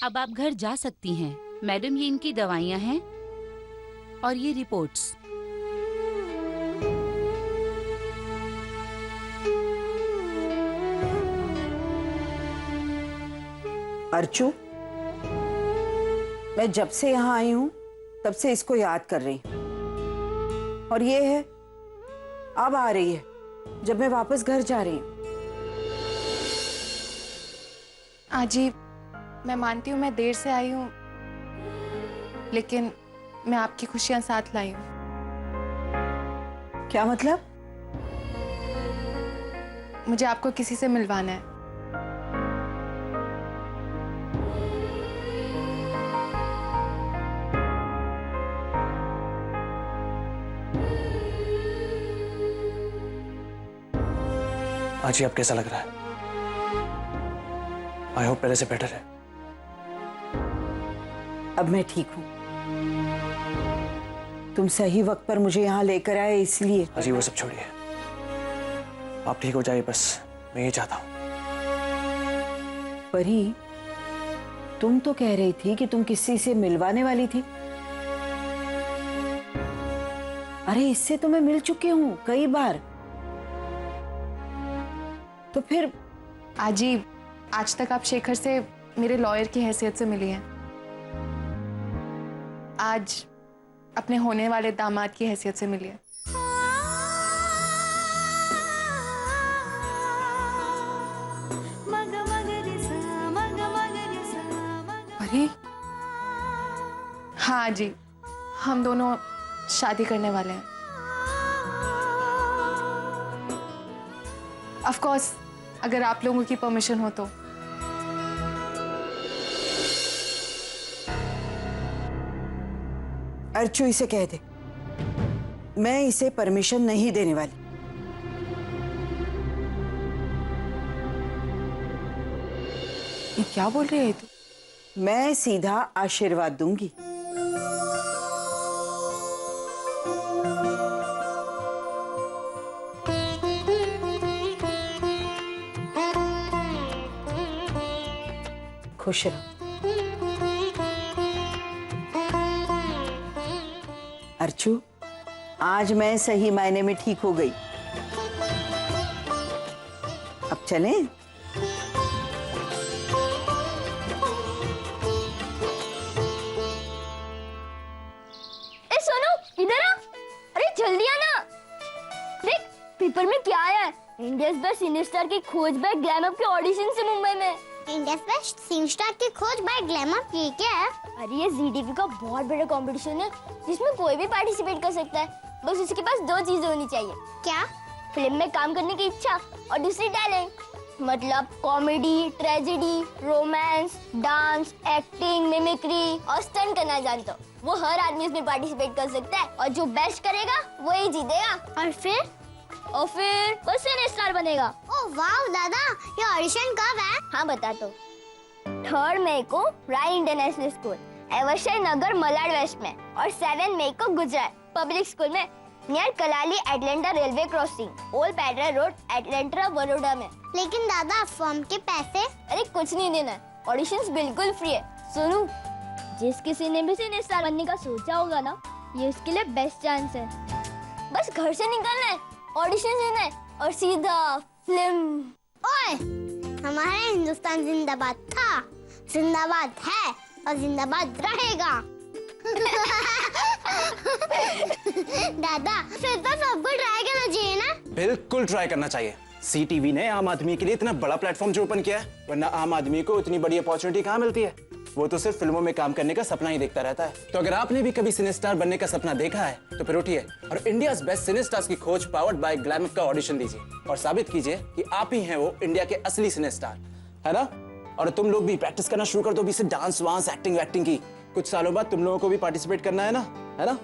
अब आप घर जा सकती हैं। मैडम, ये इनकी दवाइयाँ हैं और ये रिपोर्ट्स। अर्चू, मैं जब से यहाँ आई हूँ तब से इसको याद कर रही हूँ, और ये है अब आ रही है जब मैं वापस घर जा रही हूँ। आजी, मैं मानती हूँ मैं देर से आई हूँ, लेकिन मैं आपकी खुशियाँ साथ लाई हूँ। क्या मतलब? मुझे आपको किसी से मिलवाना है। आजी, अब कैसा लग रहा है? आई होप पहले से बेटर है। अब मैं ठीक हूँ। तुम सही वक्त पर मुझे यहाँ लेकर आए इसलिए। आजी, वो सब छोड़िए, आप ठीक हो जाइए, बस मैं ये चाहता हूँ। परी, तुम तो कह रही थी कि तुम किसी से मिलवाने वाली थी। अरे इससे तो मैं मिल चुकी हूँ कई बार। तो फिर? आजी, आज तक आप शेखर से मेरे लॉयर की हैसियत से मिली हैं। आज अपने होने वाले दामाद की हैसियत से मिली है। अरे हाँ जी, हम दोनों शादी करने वाले हैं। ऑफ कोर्स, अगर आप लोगों की परमिशन हो तो। अर्चू, इसे कह दे मैं इसे परमिशन नहीं देने वाली। ये क्या बोल रही है तू? मैं सीधा आशीर्वाद दूंगी। खुश रहो। अर्चू, आज मैं सही मायने में ठीक हो गई। अब चलें? ए सोनू, इधर आ। अरे जल्दी आना। देख पेपर में क्या आया है। इंडियाज बेस्ट सिने स्टार की खोज बाय ग्लैम अप के ऑडिशन से मुंबई में। इंडियाज बेस्ट सिने स्टार की खोज बाय ग्लैम अप, ये क्या है? अरे ये जीडीपी का बहुत बड़ा कंपटीशन है जिसमें कोई भी पार्टिसिपेट कर सकता है। बस उसके पास दो चीजें होनी चाहिए। क्या? फिल्म में काम करने की इच्छा और दूसरी टैलेंट। मतलब comedy, tragedy, romance, dance, acting, mimicry और स्टंट करना जानता हो। वो हर आदमी इसमें पार्टिसिपेट कर सकता है और जो बेस्ट करेगा वही जीतेगा। और फिर वो सिने स्टार बनेगा। ओह वाह दादा, ये ऑडिशन कब है? हाँ बताता हूँ। 3 मई को Rai international school, Evershine Nagar, Malad west में, और 7 मई को गुजरात पब्लिक स्कूल में, near Kalali Atlanta railway crossing, old Padra road, Atlanta, Baroda में। लेकिन दादा, फॉर्म के पैसे? अरे कुछ नहीं देना, ऑडिशंस बिल्कुल फ्री है। सुनो, जिस किसी ने भी सिने स्टार बनने का सोचा होगा ना, ये उसके लिए बेस्ट चांस है। बस घर से निकलना है, ऑडिशन देना है और सीधा फिल्म। ओए, हमारा हिंदुस्तान जिंदाबाद था, जिंदाबाद है और जिंदाबाद रहेगा। दादा, फिर तो सबको ट्राई करना चाहिए ना? बिल्कुल ट्राई करना चाहिए। सीटीवी ने आम आदमी के लिए इतना बड़ा प्लेटफॉर्म जो ओपन किया है, वरना आम आदमी को इतनी बड़ी अपॉर्चुनिटी कहाँ मिलती है। वो तो सिर्फ फिल्मों में काम करने का सपना ही देखता रहता है। तो अगर आपने भी कभी सिने स्टार बनने का सपना देखा है तो फिर उठिए और इंडियाज बेस्ट सिने स्टार्स की खोज पावर्ड बाय ग्लैम अप का ऑडिशन दीजिए और साबित कीजिए कि आप ही हैं वो इंडिया के असली सिने स्टार, है ना? और तुम लोग भी प्रैक्टिस करना शुरू कर दो अभी से, डांस वांस, एक्टिंग वैक्टिंग की। कुछ सालों बाद तुम लोगों को भी पार्टिसिपेट करना है ना, है ना?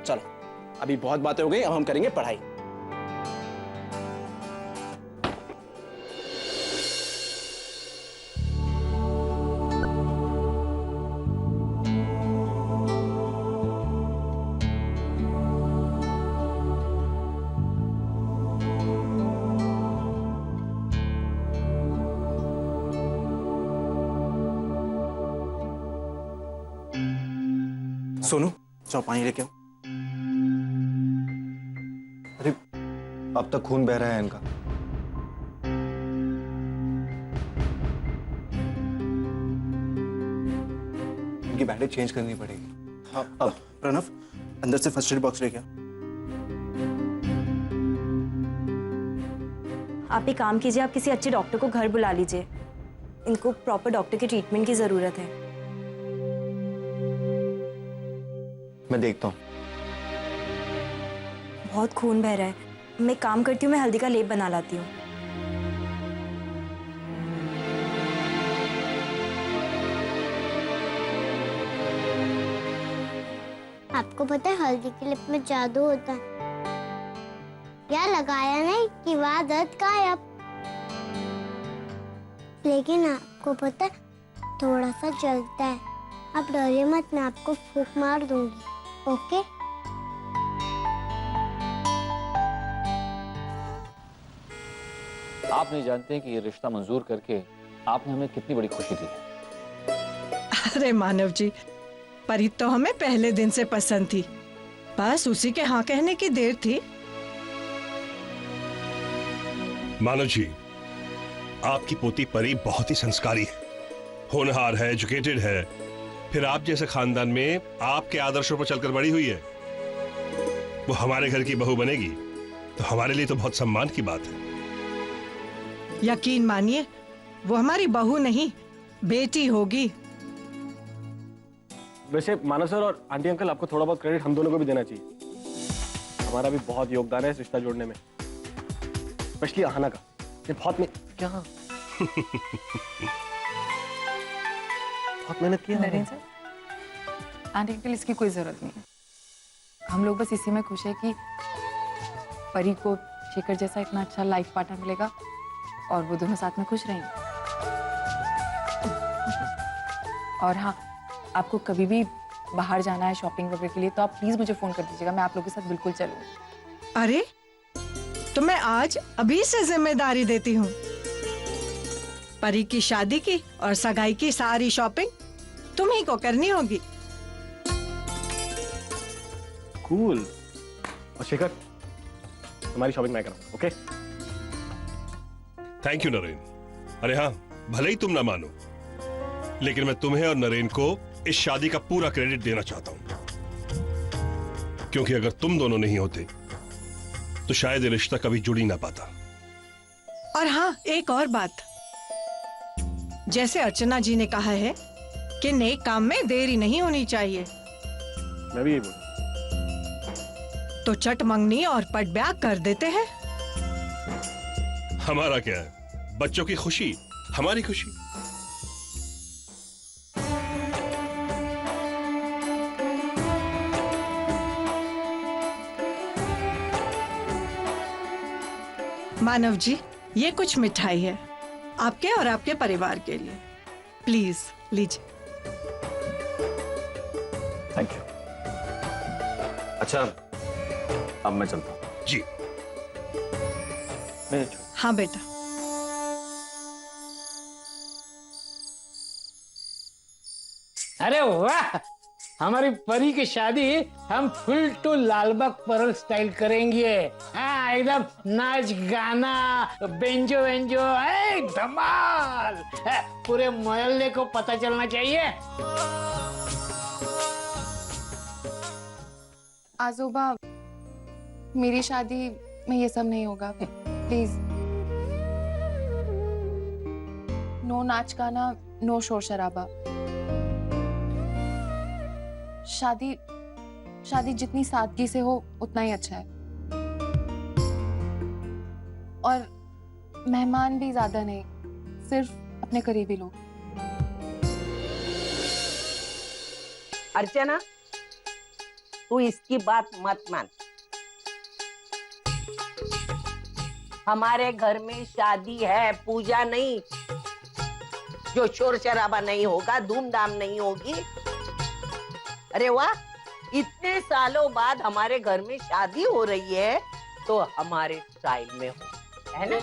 चलो, अभी बहुत बातें हो गई, अब हम करेंगे पढ़ाई। सोनू जाओ पानी लेके आओ। अरे अब तक खून बह रहा है इनका। इनकी बैंडेज चेंज करनी पड़ेगी। हाँ अब प्रणव अंदर से फर्स्ट एड बॉक्स लेके आओ। आप एक काम कीजिए, आप किसी अच्छे डॉक्टर को घर बुला लीजिए। इनको प्रॉपर डॉक्टर के ट्रीटमेंट की जरूरत है। मैं देखता हूँ। बहुत खून बह रहा है। मैं एक काम करती हूँ, मैं हल्दी का लेप बना लाती हूँ। आपको पता है हल्दी के लिप में जादू होता है। या लगाया नहीं कि वह दर्द गायब। लेकिन आपको पता है थोड़ा सा जलता है। आप डरिए मत, मैं आपको फूंक मार दूंगी। ओके? आप नहीं जानते हैं कि ये रिश्ता मंजूर करके आपने हमें कितनी बड़ी खुशी दी है। अरे मानव जी, परी तो हमें पहले दिन से पसंद थी, बस उसी के हाँ कहने की देर थी। मानव जी, आपकी पोती परी बहुत ही संस्कारी है, होनहार है, एजुकेटेड है, फिर आप जैसे खानदान में आपके आदर्शों पर चलकर बड़ी हुई है। वो हमारे घर की बहू बनेगी तो हमारे लिए तो बहुत सम्मान की बात है। यकीन मानिए, वो हमारी बहू नहीं बेटी होगी। वैसे मानव सर और आंटी अंकल, आपको थोड़ा बहुत क्रेडिट हम दोनों को भी देना चाहिए। हमारा भी बहुत योगदान है इस रिश्ता जोड़ने में, स्पेशली आहाना का। ये बहुत क्या बहुत मेहनत की है नरेंद्र सर, आंटी अंकल इसकी कोई जरूरत नहीं है। हम लोग बस इसी में खुश है कि परी को शेखर जैसा इतना अच्छा लाइफ पार्टनर मिलेगा और वो दोनों साथ में खुश रहेंगे। और हाँ, आपको कभी भी बाहर जाना है शॉपिंग वगैरह के लिए तो आप प्लीज मुझे फोन कर दीजिएगा, मैं आप लोगों के साथ बिल्कुल चलूंगी। अरे तो मैं आज अभी से जिम्मेदारी देती हूँ। परी की शादी की और सगाई की सारी शॉपिंग तुम्ही को करनी होगी। कूल। और शेखर, तुम्हारी शॉपिंग मैं करूंगा। ओके? Thank you Naren. अरे हाँ, भले ही तुम ना मानो, लेकिन मैं तुम्हें और नरेन को इस शादी का पूरा क्रेडिट देना चाहता हूं, क्योंकि अगर तुम दोनों नहीं होते तो शायद ये रिश्ता कभी जुड़ ही ना पाता। और हाँ, एक और बात, जैसे अर्चना जी ने कहा है कि नेक काम में देरी नहीं होनी चाहिए, मैं भी यही बोलूं। तो चट मंगनी और पट ब्याह कर देते हैं। हमारा क्या है, बच्चों की खुशी हमारी खुशी। मानव जी, ये कुछ मिठाई है आपके और आपके परिवार के लिए, प्लीज लीजिए। Thank you. अच्छा, अब मैं चलता हूँ। जी हाँ बेटा। अरे वाह, हमारी परी की शादी हम फुल टू लालबाग परल स्टाइल करेंगे। हाँ, एकदम नाच गाना बेंजो वेंजो धमाल। पूरे मोहल्ले को पता चलना चाहिए। आजोबा, मेरी शादी में ये सब नहीं होगा, प्लीज। नो नाच गाना, नो शोर शराबा। शादी जितनी सादगी से हो उतना ही अच्छा है। और मेहमान भी ज्यादा नहीं, सिर्फ अपने करीबी लोग। अर्चना, तू इसकी बात मत मान। हमारे घर में शादी है, पूजा नहीं। जो शोर शराबा नहीं होगा, धूमधाम नहीं होगी। अरे वाह, इतने सालों बाद हमारे घर में शादी हो रही है तो हमारे स्टाइल में हो, है ना?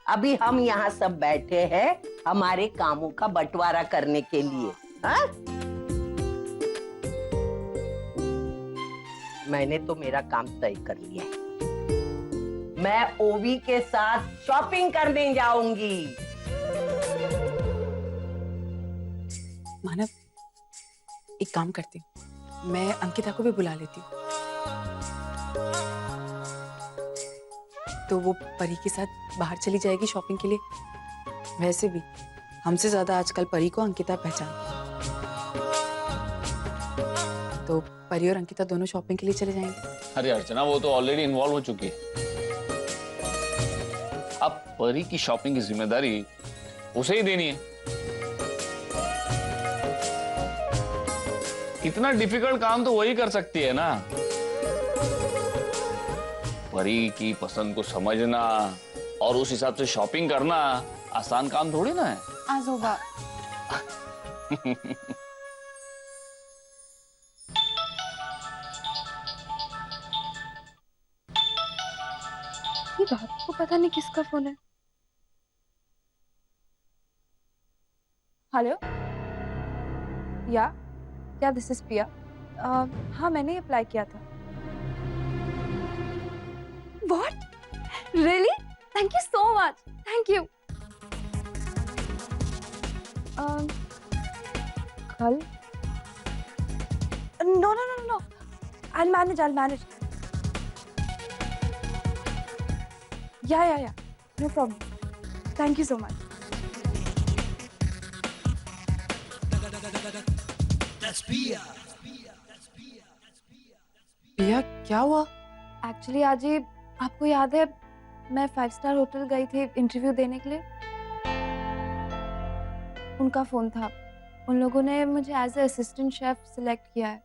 अभी हम यहाँ सब बैठे हैं, हमारे कामों का बंटवारा करने के लिए। हाँ? मैंने तो मेरा काम तय कर लिया है। मैं ओवी के साथ शॉपिंग करने जाऊंगी। मानव, एक काम करती हूँ, मैं अंकिता को भी बुला लेती हूँ, तो वो परी के साथ बाहर चली जाएगी शॉपिंग के लिए। वैसे भी हमसे ज्यादा आजकल परी को अंकिता पहचानती है, तो परी और अंकिता दोनों शॉपिंग के लिए चले जाएंगे। अरे अर्चना, वो तो ऑलरेडी इन्वॉल्व हो चुकी है। अब परी की शॉपिंग की जिम्मेदारी उसे ही देनी है। इतना डिफिकल्ट काम तो वही कर सकती है ना। परी की पसंद को समझना और उस हिसाब से शॉपिंग करना आसान काम थोड़ी ना है। आजोबा, ये रात को पता नहीं किसका फोन है। हेलो, या दिस इज पिया। हाँ, मैंने अप्लाई किया था। What? Really? Thank you so much, thank you. कल? No no no no, I'll manage. Yeah, no problem. Thank you so much. पिया, क्या हुआ? एक्चुअली आज ही, आपको याद है, मैं 5 स्टार होटल गई थी इंटरव्यू देने के लिए। उनका फोन था। उन लोगों ने मुझे as a assistant chef select किया है।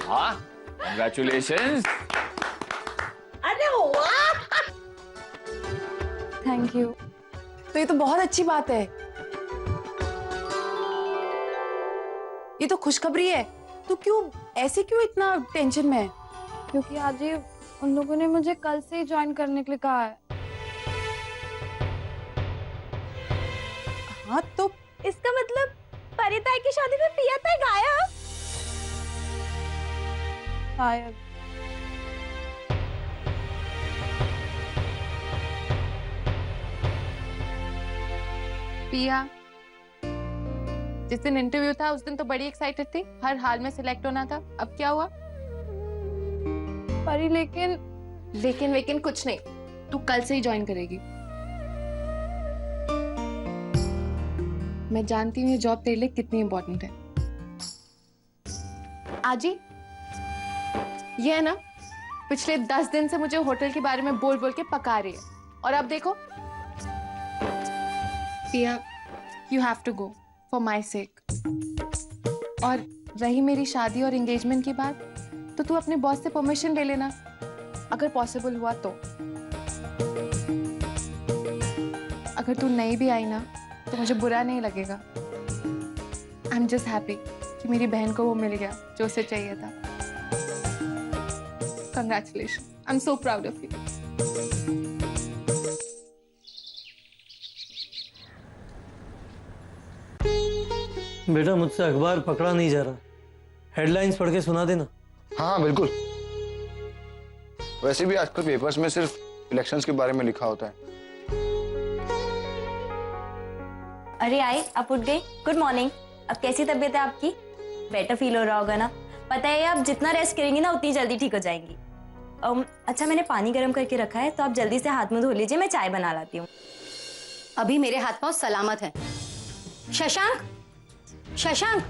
हाँ, कांग्रेचुलेशंस। अरे वाह! Thank you. तो ये तो बहुत अच्छी बात है। ये तो खुशखबरी है। तो क्यों इतना टेंशन में है? क्योंकि आज ही उन लोगों ने मुझे कल से ही ज्वाइन करने के लिए कहा है। हाँ, तो इसका मतलब परिता की शादी में पिया था गायब। शायद। पिया, जिस दिन इंटरव्यू था उस दिन तो बड़ी एक्साइटेड थी, हर हाल में सिलेक्ट होना था। अब क्या हुआ? परी, लेकिन कुछ नहीं, तू कल से ही ज्वाइन करेगी। मैं जानती हूँ ये जॉब तेरे लिए कितनी इंपॉर्टेंट है। आजी, ये है ना, पिछले 10 दिन से मुझे होटल के बारे में बोल के पका रही है, और अब देखो। Piya, you have to go for my sake. और रही मेरी शादी और एंगेजमेंट की बात, तो तू अपने बॉस से परमिशन ले लेना, अगर पॉसिबल हुआ तो। अगर तू नहीं भी आई ना तो मुझे बुरा नहीं लगेगा। आई एम जस्ट हैप्पी कि मेरी बहन को वो मिल गया जो उसे चाहिए था। Congratulation, I am so proud of you. बेटा, मुझसे अखबार पकड़ा नहीं जा रहा, हेडलाइंस पढ़ के सुना देना। हाँ बिल्कुल। वैसे भी आजकल पेपर्स में सिर्फ इलेक्शंस के बारे में लिखा होता है। अरे आए, आप उठ गए। Good morning. अब कैसी तबीयत है आपकी? बेटर फील हो रहा होगा ना? पता है, आप जितना रेस्ट करेंगी ना उतनी जल्दी ठीक हो जाएंगी। अच्छा, मैंने पानी गर्म करके रखा है, तो आप जल्दी से हाथ मुंह धो लीजिए, मैं चाय बना लाती हूँ। अभी मेरे हाथ पांव सलामत हैं। शशांक,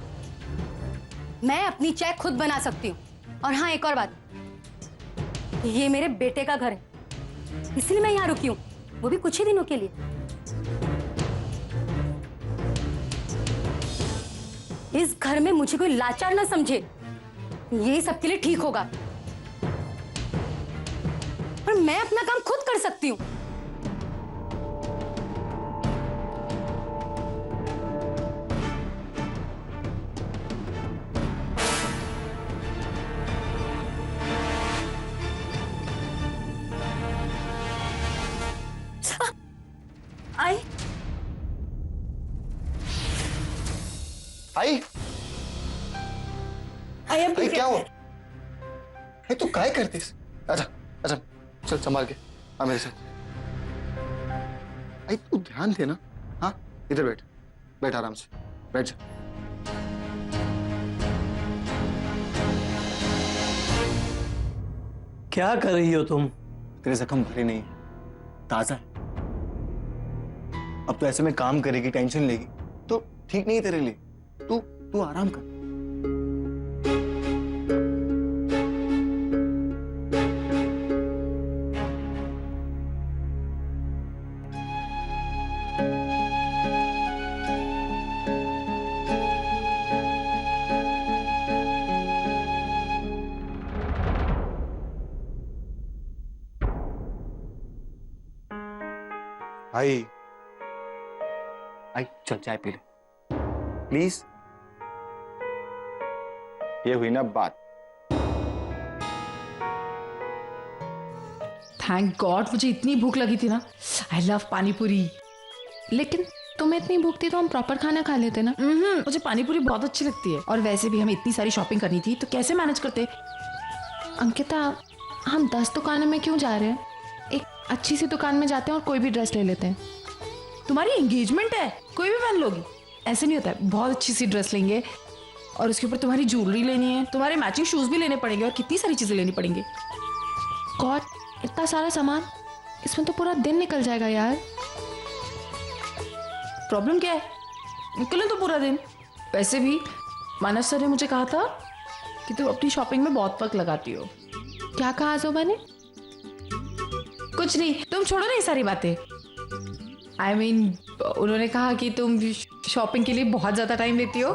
मैं अपनी चाय खुद बना सकती हूँ। और हाँ, एक और बात, ये मेरे बेटे का घर है, इसलिए मैं यहाँ रुकी हूँ, वो भी कुछ ही दिनों के लिए। इस घर में मुझे कोई लाचार ना समझे, ये सबके लिए ठीक होगा। और मैं अपना काम खुद कर सकती हूँ। आई आई क्या हुआ? आई तू काय करतीस? अच्छा अच्छा चल संभाल के आ मेरे साथ। आई तू ध्यान दे ना। हाँ इधर बैठ, बैठ आराम से, बैठ जा। क्या कर रही हो तुम? तेरे जख्म भरे नहीं, ताजा है। अब तो ऐसे में काम करेगी, टेंशन लेगी तो ठीक नहीं तेरे लिए। तू तू आराम कर। आई आई चल चाय पी ले प्लीज। ये हुई ना बात। थैंक गॉड मुझे इतनी भूख लगी थी ना। आई लव पानी पूरी। लेकिन तुम्हें इतनी भूख थी तो हम प्रॉपर खाना खा लेते ना। मुझे पानी पूरी बहुत अच्छी लगती है और वैसे भी हमें इतनी सारी शॉपिंग करनी थी तो कैसे मैनेज करते। अंकिता हम 10 दुकानों में क्यों जा रहे हैं? एक अच्छी सी दुकान में जाते हैं और कोई भी ड्रेस ले लेते हैं। तुम्हारी एंगेजमेंट है, कोई भी पहन लोगी? ऐसे नहीं होता है। बहुत अच्छी सी ड्रेस लेंगे और उसके ऊपर तुम्हारी ज्वेलरी लेनी है, तुम्हारे मैचिंग शूज भी लेने पड़ेंगे और कितनी सारी चीजें लेनी पड़ेंगी। गॉड इतना सारा सामान, इसमें तो पूरा दिन निकल जाएगा यार। प्रॉब्लम क्या है? निकले तो पूरा दिन। वैसे भी मानव सर ने मुझे कहा था कि तुम अपनी शॉपिंग में बहुत वक्त लगाती हो। क्या कहा जोबा ने? कुछ नहीं, तुम छोड़ो ना ये सारी बातें। I mean, उन्होंने कहा कि तुम शॉपिंग के लिए बहुत ज्यादा टाइम देती हो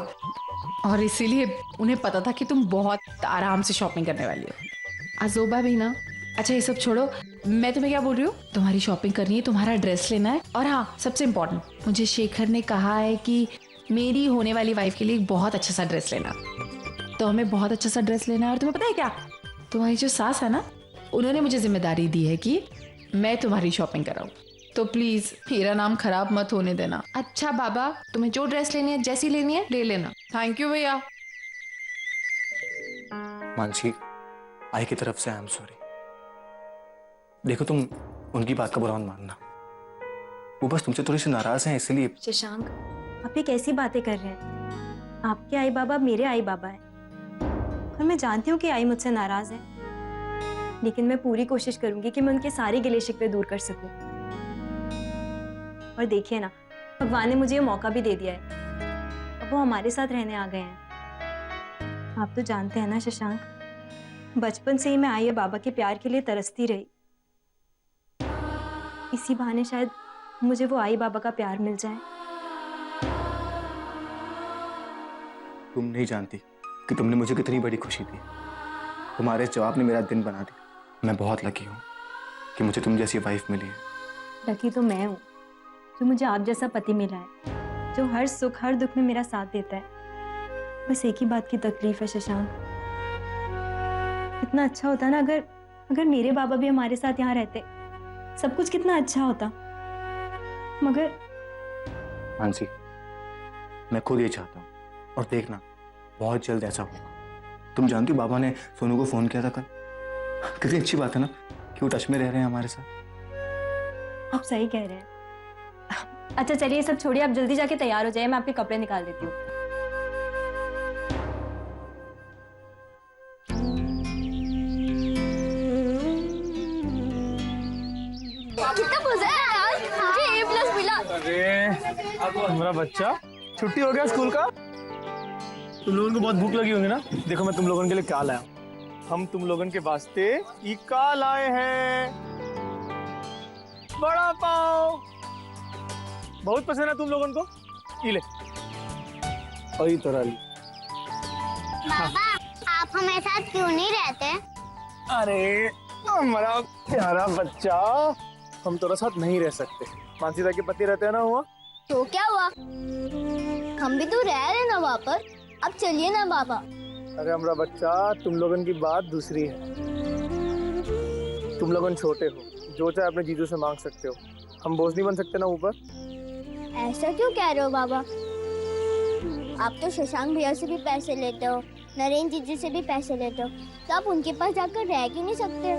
और इसीलिए उन्हें पता था कि तुम बहुत आराम से शॉपिंग करने वाली हो। अजोबा भी ना। अच्छा ये सब छोड़ो, मैं तुम्हें क्या बोल रही हूँ, तुम्हारी शॉपिंग करनी है, तुम्हारा ड्रेस लेना है और हाँ सबसे इम्पोर्टेंट मुझे शेखर ने कहा है कि मेरी होने वाली वाइफ के लिए एक बहुत अच्छा सा ड्रेस लेना। तो हमें बहुत अच्छा सा ड्रेस लेना है। और तुम्हें पता है क्या, तुम्हारी जो सास है ना उन्होंने मुझे जिम्मेदारी दी है कि मैं तुम्हारी शॉपिंग कराऊँ। तो प्लीज मेरा नाम खराब मत होने देना। अच्छा बाबा तुम्हें जो ड्रेस लेनी है जैसी लेनी है ले लेना। थैंक यू भैया। मानसी आई की तरफ से आई एम सॉरी। देखो तुम उनकी बात का बुरा मत मानना, वो बस तुमसे थोड़ी सी नाराज हैं इसलिए। शशांक आप ये कैसी बातें कर रहे हैं? आपके आई बाबा मेरे आई बाबा हैं और मैं जानती हूँ कि आई मुझसे नाराज है, लेकिन मैं पूरी कोशिश करूंगी कि मैं उनके सारे गिले शिकवे दूर कर सकूं। और देखिए ना भगवान ने मुझे ये मौका भी दे दिया है, अब वो हमारे साथ रहने आ गए हैं। आप तो जानते हैं ना शशांक, बचपन से ही मैं आई बाबा के प्यार के लिए तरसती रही। इसी बहाने शायद मुझे वो आई बाबा का प्यार मिल जाए। तुम नहीं जानती कि तुमने मुझे कितनी बड़ी खुशी दी। तुम्हारे जवाब ने मेरा दिन बना दिया। मैं बहुत लकी हूँ कि मुझे तुम जैसी वाइफ मिली है। लकी तो मैं हूँ जो मुझे आप जैसा पति मिला है, जो हर सुख हर दुख में मेरा साथ देता है। बस एक ही बात की तकलीफ है शशांक, इतना अच्छा होता ना अगर मेरे बाबा भी हमारे साथ यहाँ रहते, सब कुछ कितना अच्छा होता। मगर मानसी मैं खुद ये चाहता हूँ और देखना बहुत जल्द ऐसा होगा। तुम जानती हो बाबा ने सोनू को फोन किया था कल। कितनी अच्छी बात है ना कि वो टच में रह रहे हैं हमारे साथ। आप सही कह रहे हैं। अच्छा चलिए सब छोड़िए, आप जल्दी जाके तैयार हो जाइए, मैं आपके कपड़े निकाल देती हूँ। कितना मजा आया यार, मुझे A+ मिला। अरे हमारा बच्चा छुट्टी हो गया स्कूल का। तुम लोगों को बहुत भूख लगी होंगी ना। देखो मैं तुम लोगों के लिए क्या लाया। हम तुम लोगों के वास्ते इका लाए हैं, बड़ा पाव। बहुत पसंद है तुम लोगों को। ये ले और ये तोरा ली। बाबा आप हमारे साथ क्यों नहीं रहते? अरे हमारा प्यारा बच्चा, हम तेरे साथ नहीं रह सकते। मानसीदा के पति रहते हैं ना हुआ तो क्या हुआ, हम भी तो रह रहे ना वहाँ पर। अब चलिए ना बाबा। अरे हमारा बच्चा तुम लोगों की बात दूसरी है। तुम लोगों छोटे हो, जो चाहे अपने जीजू से मांग सकते हो। हम बोझ नहीं बन सकते ना ऊपर। ऐसा क्यों कह रहे हो बाबा? आप तो शशांक भैया से भी पैसे लेते हो, नरेंद्र जीजू से भी पैसे लेते हो, तो आप उनके पास जाकर रह क्यों नहीं सकते?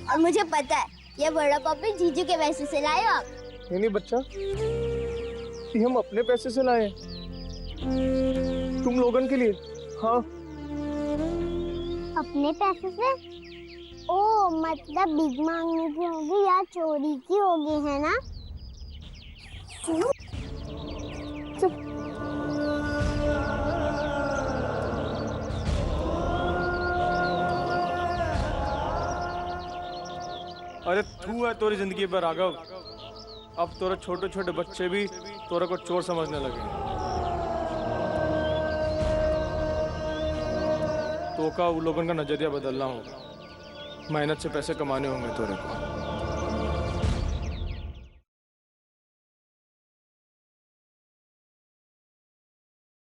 और मुझे पता है ये बड़ा पापी जीजू के पैसे से लाए हो आप। नहीं बच्चा, ये हम अपने पैसे से लाए तुम लोगन के लिए। हाँ अपने पैसे से? ओ मतलब बिग मांगने की होगी या चोरी की होगी, है ना? अरे तू है तोरी जिंदगी पर राघव। अब तोरे छोटे छोटे बच्चे भी तोरे को चोर समझने लगे। तो का उन लोगों का नजरिया बदलना होगा, मेहनत से पैसे कमाने होंगे तोरे को।